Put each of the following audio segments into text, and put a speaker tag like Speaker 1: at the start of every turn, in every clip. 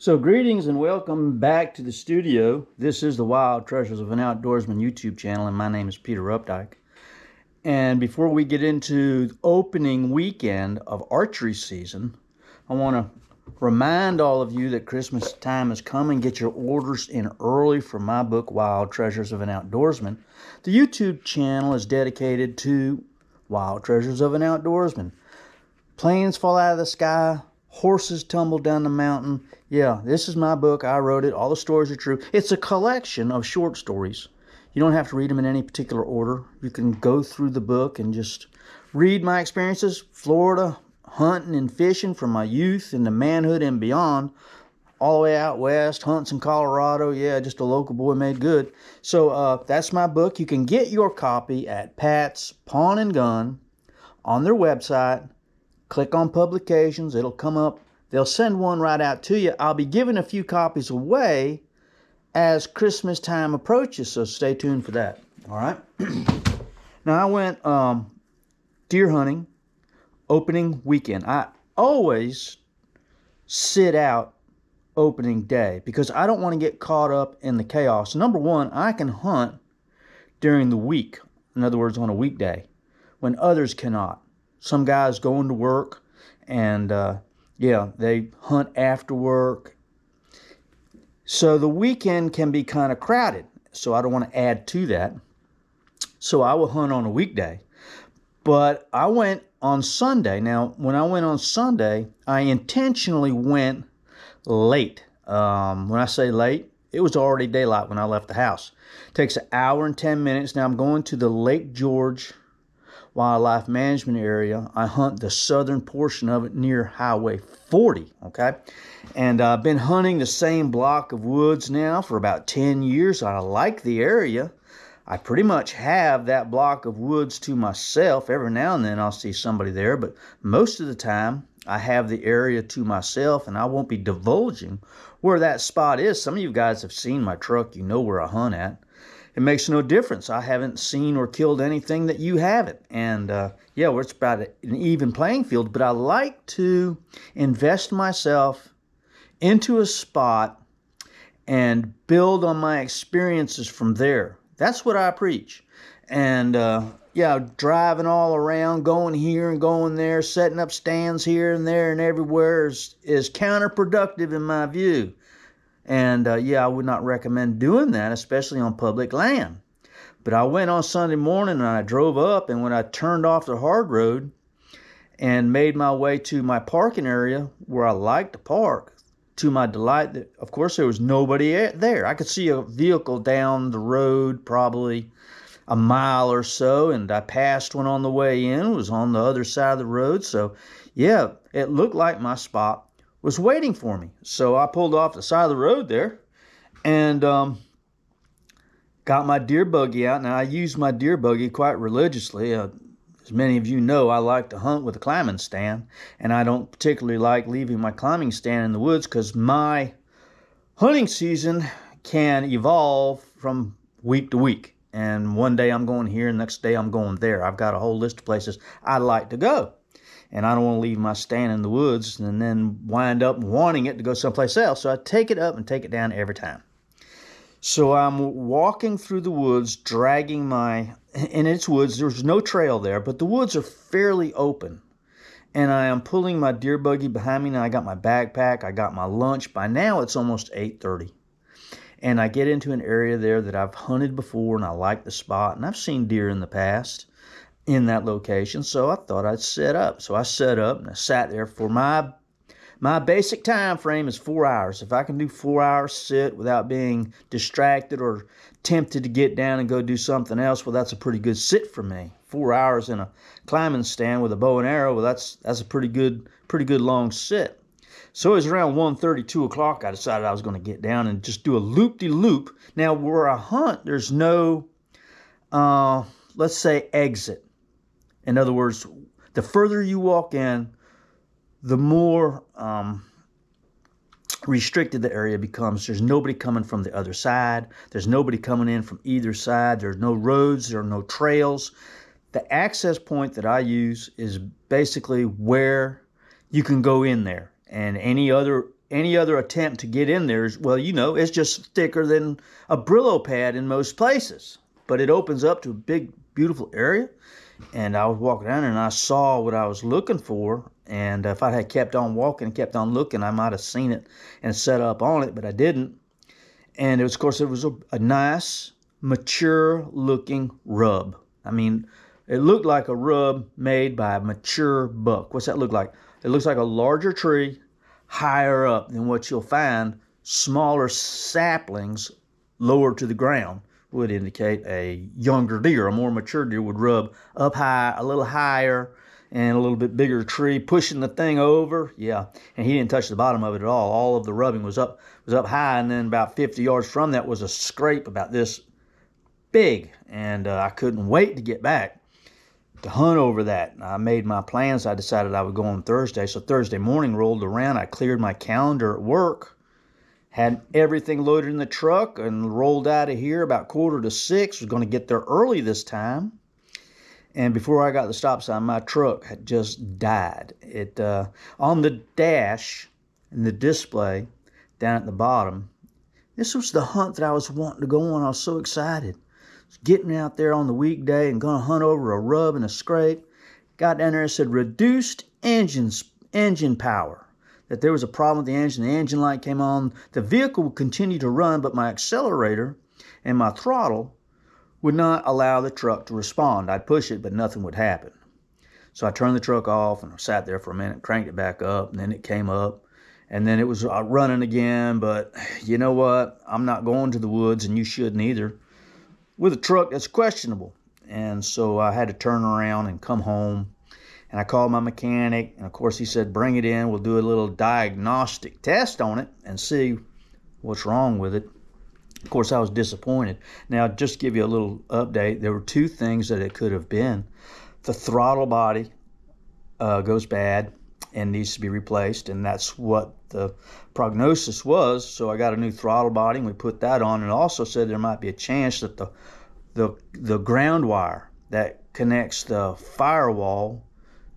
Speaker 1: So greetings and welcome back to the studio. This is the Wild Treasures of an Outdoorsman YouTube channel, and my name is Peter Updike. And before we get into the opening weekend of archery season, I want to remind all of you that Christmas time is coming. Get your orders in early for my book, Wild Treasures of an Outdoorsman. The YouTube channel is dedicated to Wild Treasures of an Outdoorsman. Planes fall out of the sky, horses tumble down the mountain. Yeah, this is my book. I wrote it. All the stories are true. It's a collection of short stories. You don't have to read them in any particular order. You can go through the book and just read my experiences. Florida, hunting and fishing from my youth into manhood and beyond. All the way out west, hunts in Colorado. Yeah, just a local boy made good. So that's my book. You can get your copy at Pat's Pawn and Gun on their website. Click on publications. It'll come up. They'll send one right out to you. I'll be giving a few copies away as Christmas time approaches, so stay tuned for that. All right. Now, I went deer hunting opening weekend. I always sit out opening day because I don't want to get caught up in the chaos. Number one, I can hunt during the week. In other words, on a weekday when others cannot. Some guys going to work and they hunt after work. So the weekend can be kind of crowded. So I don't want to add to that. So I will hunt on a weekday. But I went on Sunday. Now, when I went on Sunday, I intentionally went late. When I say late, it was already daylight when I left the house. It takes an hour and 10 minutes. Now I'm going to the Lake George Wildlife Management Area. I hunt the southern portion of it near Highway 40, okay? And I've been hunting the same block of woods now for about 10 years. I like the area. I pretty much have that block of woods to myself. Every now and then I'll see somebody there, but most of the time I have the area to myself, and I won't be divulging where that spot is. Some of you guys have seen my truck. You know where I hunt at. It makes no difference. I haven't seen or killed anything that you haven't. And well, it's about an even playing field. But I like to invest myself into a spot and build on my experiences from there. That's what I preach. And driving all around, going here and going there, setting up stands here and there and everywhere is counterproductive in my view. And I would not recommend doing that, especially on public land. But I went on Sunday morning and I drove up, and when I turned off the hard road and made my way to my parking area where I like to park, to my delight, of course, there was nobody there. I could see a vehicle down the road probably a mile or so, and I passed one on the way in. It was on the other side of the road. So, yeah, it looked like my spot was waiting for me. So I pulled off the side of the road there and got my deer buggy out. Now, I use my deer buggy quite religiously. As many of you know, I like to hunt with a climbing stand, and I don't particularly like leaving my climbing stand in the woods because my hunting season can evolve from week to week. And one day I'm going here, and the next day I'm going there. I've got a whole list of places I'd like to go. And I don't want to leave my stand in the woods and then wind up wanting it to go someplace else. So I take it up and take it down every time. So I'm walking through the woods, dragging and it's woods. There's no trail there, but the woods are fairly open. And I am pulling my deer buggy behind me. Now I got my backpack. I got my lunch. By now it's almost 8:30. And I get into an area there that I've hunted before, and I like the spot. And I've seen deer in the past in that location, so I thought I'd set up. So I set up and I sat there for my basic time frame is 4 hours. If I can do 4 hours sit without being distracted or tempted to get down and go do something else, well, that's a pretty good sit for me. 4 hours in a climbing stand with a bow and arrow, well, that's a pretty good long sit. So it was around 1:30, 2 o'clock, I decided I was going to get down and just do a loop-de-loop. Now, where I hunt, there's no, let's say, exit. In other words, the further you walk in, the more restricted the area becomes. There's nobody coming from the other side. There's nobody coming in from either side. There's no roads. There are no trails. The access point that I use is basically where you can go in there. And any other any other attempt to get in there is, well, it's just thicker than a Brillo pad in most places. But it opens up to a big, beautiful area. And I was walking down there and I saw what I was looking for. And if I had kept on walking and kept on looking, I might have seen it and set up on it, but I didn't. And it was a nice, mature looking rub. I mean, it looked like a rub made by a mature buck. What's that look like? It looks like a larger tree higher up than what you'll find. Smaller saplings lower to the ground would indicate a younger deer. A more mature deer would rub up high, a little higher, and a little bit bigger tree, pushing the thing over. Yeah, and he didn't touch the bottom of it at all. All of the rubbing was up high, and then about 50 yards from that was a scrape about this big, and I couldn't wait to get back to hunt over that. I made my plans. I decided I would go on Thursday. So Thursday morning rolled around. I cleared my calendar at work, had everything loaded in the truck, and rolled out of here about 5:45. Was going to get there early this time. And before I got to the stop sign, my truck had just died. It on the dash and the display down at the bottom. This was the hunt that I was wanting to go on. I was so excited. Getting out there on the weekday and going to hunt over a rub and a scrape. Got down there and said reduced engine power. That there was a problem with the engine light came on. The vehicle would continue to run, but my accelerator and my throttle would not allow the truck to respond. I'd push it, but nothing would happen. So I turned the truck off and I sat there for a minute, cranked it back up, and then it came up. And then it was running again, but you know what? I'm not going to the woods, and you shouldn't either, with a truck that's questionable. And so I had to turn around and come home. And I called my mechanic, and of course he said, bring it in. We'll do a little diagnostic test on it and see what's wrong with it. Of course, I was disappointed. Now, just to give you a little update, there were two things that it could have been. The throttle body goes bad and needs to be replaced, and that's what the prognosis was. So I got a new throttle body, and we put that on. And also said there might be a chance that the ground wire that connects the firewall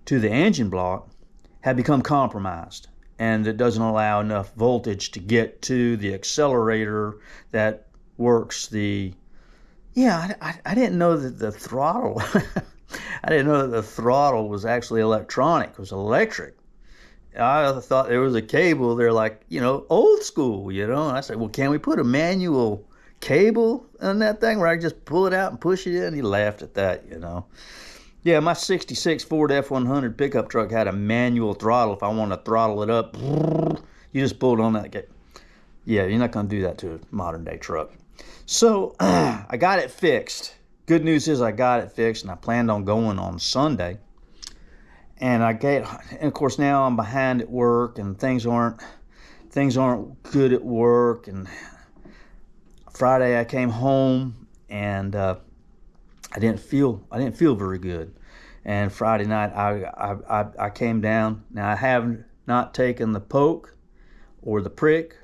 Speaker 1: to the engine block had become compromised, and it doesn't allow enough voltage to get to the accelerator that works the... Yeah, I didn't know that the throttle... I didn't know that the throttle was actually electronic. It was electric. I thought there was a cable there, like, old school, And I said, well, can we put a manual cable on that thing where I can just pull it out and push it in? He laughed at that, Yeah, my 66 Ford F-100 pickup truck had a manual throttle. If I want to throttle it up, you just pull it on that. Yeah, you're not going to do that to a modern day truck. So I got it fixed. Good news is I got it fixed, and I planned on going on Sunday. And of course now I'm behind at work, and things aren't good at work. And Friday I came home, and I didn't feel very good. And Friday night I came down. Now I have not taken the poke or the prick,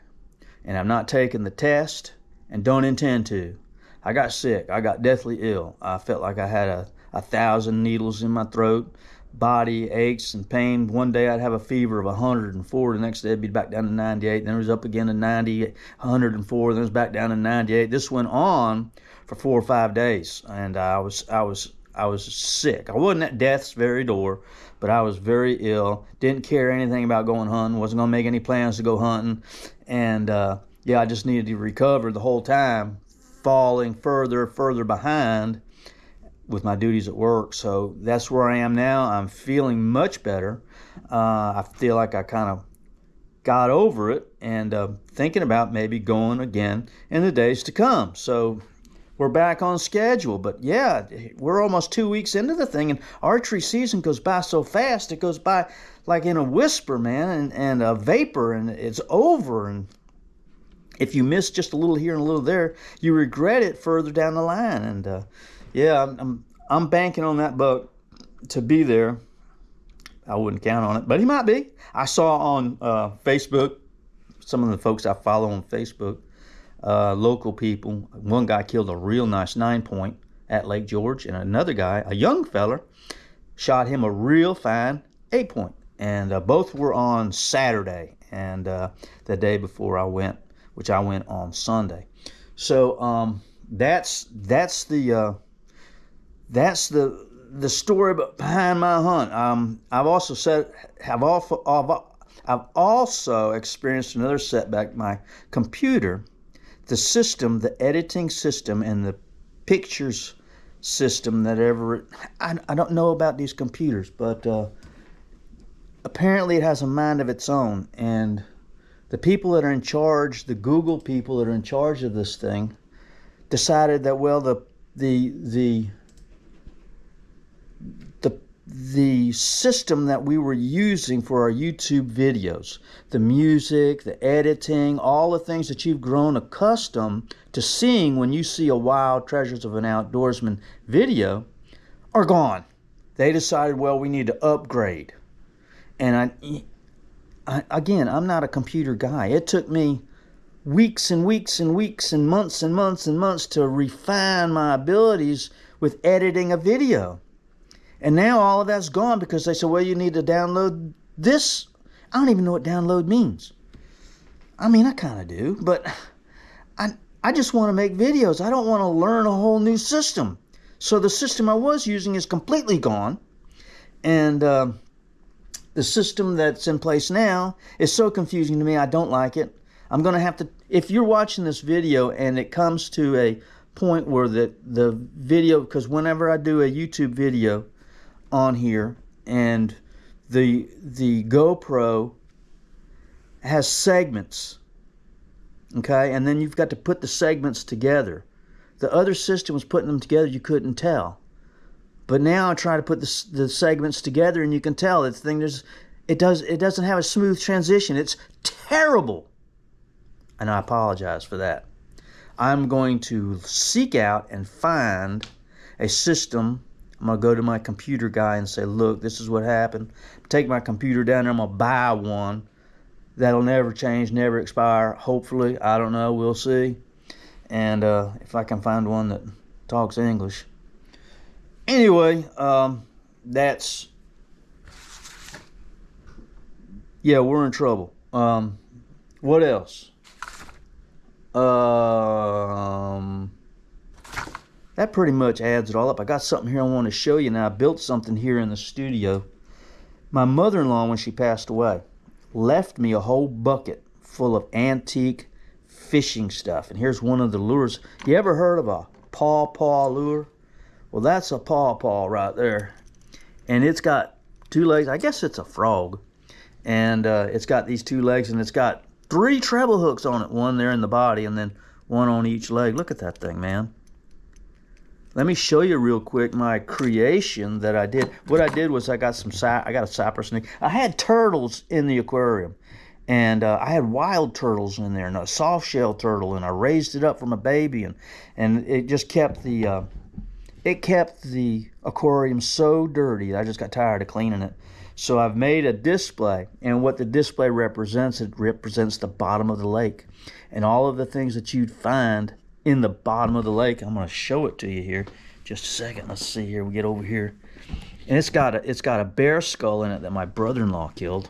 Speaker 1: and I've not taken the test, and don't intend to. I got sick. I got deathly ill. I felt like I had 1,000 needles in my throat, body aches and pain. One day I'd have a fever of 104. The next day I'd be back down to 98. Then it was up again to 90, 104. Then it was back down to 98. This went on for 4 or 5 days, and I was sick. I wasn't at death's very door, but I was very ill. Didn't care anything about going hunting. Wasn't gonna make any plans to go hunting, and I just needed to recover the whole time, falling further behind with my duties at work. So that's where I am now. I'm feeling much better. I feel like I kind of got over it, and thinking about maybe going again in the days to come. So we're back on schedule. But yeah, we're almost 2 weeks into the thing, and archery season goes by so fast. It goes by like in a whisper, man, and a vapor, and it's over. And if you miss just a little here and a little there, you regret it further down the line. And I'm banking on that buck to be there. I wouldn't count on it, but he might be. I saw on Facebook, some of the folks I follow on Facebook, local people. One guy killed a real nice 9-point at Lake George, and another guy, a young feller, shot him a real fine 8-point. And both were on Saturday. and the day before I went, which I went on Sunday. So that's the story behind my hunt. I've also experienced another setback. My computer, the system, the editing system, and the pictures system I don't know about these computers, but apparently it has a mind of its own, and the people that are in charge, the Google people that are in charge of this thing, decided that, well, the system that we were using for our YouTube videos, the music, the editing, all the things that you've grown accustomed to seeing when you see a Wild Treasures of an Outdoorsman video, are gone. They decided, well, we need to upgrade. And again, I'm not a computer guy. It took me weeks and weeks and weeks and months and months and months to refine my abilities with editing a video. And now all of that's gone because they said, well, you need to download this. I don't even know what download means. I mean, I kind of do, but I just want to make videos. I don't want to learn a whole new system. So the system I was using is completely gone. And the system that's in place now is so confusing to me. I don't like it. I'm going to have to, if you're watching this video and it comes to a point where the video, because whenever I do a YouTube video on here and the GoPro has segments, okay, and then you've got to put the segments together. The other system was putting them together, you couldn't tell. But now I try to put the segments together and you can tell this thing, it doesn't have a smooth transition. It's terrible. And I apologize for that. I'm going to seek out and find a system. I'm going to go to my computer guy and say, look, this is what happened. Take my computer down there. I'm going to buy one that'll never change, never expire. Hopefully. I don't know. We'll see. And if I can find one that talks English. Anyway, that's... Yeah, we're in trouble. What else? That pretty much adds it all up. I got something here I want to show you now. I built something here in the studio. My mother-in-law, when she passed away, left me a whole bucket full of antique fishing stuff. And here's one of the lures. You ever heard of a paw lure? Well, that's a paw right there. And it's got two legs. I guess it's a frog. And it's got these two legs, and it's got 3 treble hooks on it. One there in the body, and then one on each leg. Look at that thing, man. Let me show you real quick my creation that I did. What I did was I got a cypress snake. I had turtles in the aquarium, and I had wild turtles in there, and a soft shell turtle, and I raised it up from a baby, and it just kept the aquarium so dirty. I just got tired of cleaning it. So I've made a display, and what the display represents, it represents the bottom of the lake, and all of the things that you'd find in the bottom of the lake. I'm going to show it to you here. Just a second. Let's see here. We get over here, and it's got a bear skull in it that my brother-in-law killed.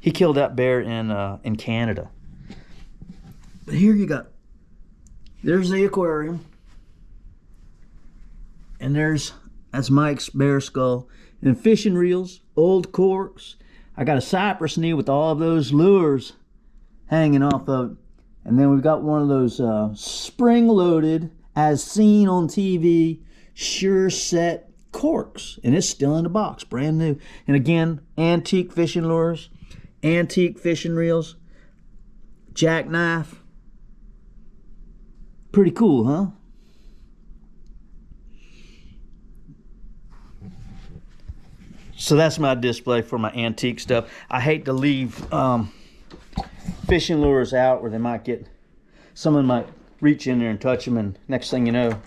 Speaker 1: He killed that bear in Canada. But here there's the aquarium, and that's Mike's bear skull, and fishing reels, old corks. I got a cypress knee with all of those lures hanging off of it. And then we've got one of those spring-loaded, as seen on TV, sure set corks. And it's still in the box, brand new. And again, antique fishing lures, antique fishing reels, jackknife. Pretty cool, huh? So that's my display for my antique stuff. I hate to leave fishing lures out where someone might reach in there and touch them, and next thing you know,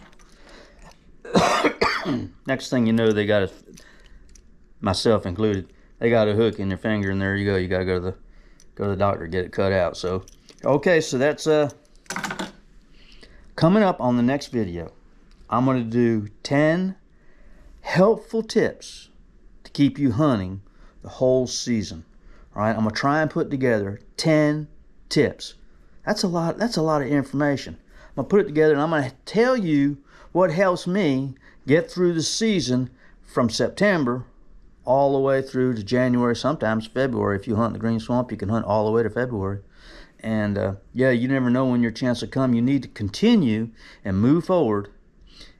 Speaker 1: they got myself included, they got a hook in their finger, and there you go. You got to go to the doctor, get it cut out. So, okay, so that's coming up on the next video. I'm going to do 10 helpful tips to keep you hunting the whole season. All right, I'm gonna try and put together 10 tips. That's a lot of information. I'm gonna put it together and I'm gonna tell you what helps me get through the season from September all the way through to January, sometimes February. If you hunt the green swamp, you can hunt all the way to February. And yeah, you never know when your chance will come. You need to continue and move forward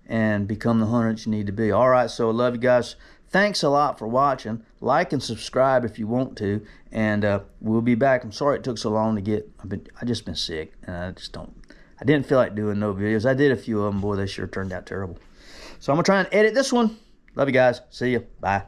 Speaker 1: and become the hunter that you need to be. All right, so I love you guys. Thanks a lot for watching. Like and subscribe if you want to, and we'll be back. I'm sorry it took so long to get. I just been sick, and I didn't feel like doing no videos. I did a few of them. Boy, they sure turned out terrible. So I'm gonna try and edit this one. Love you guys. See you. Bye.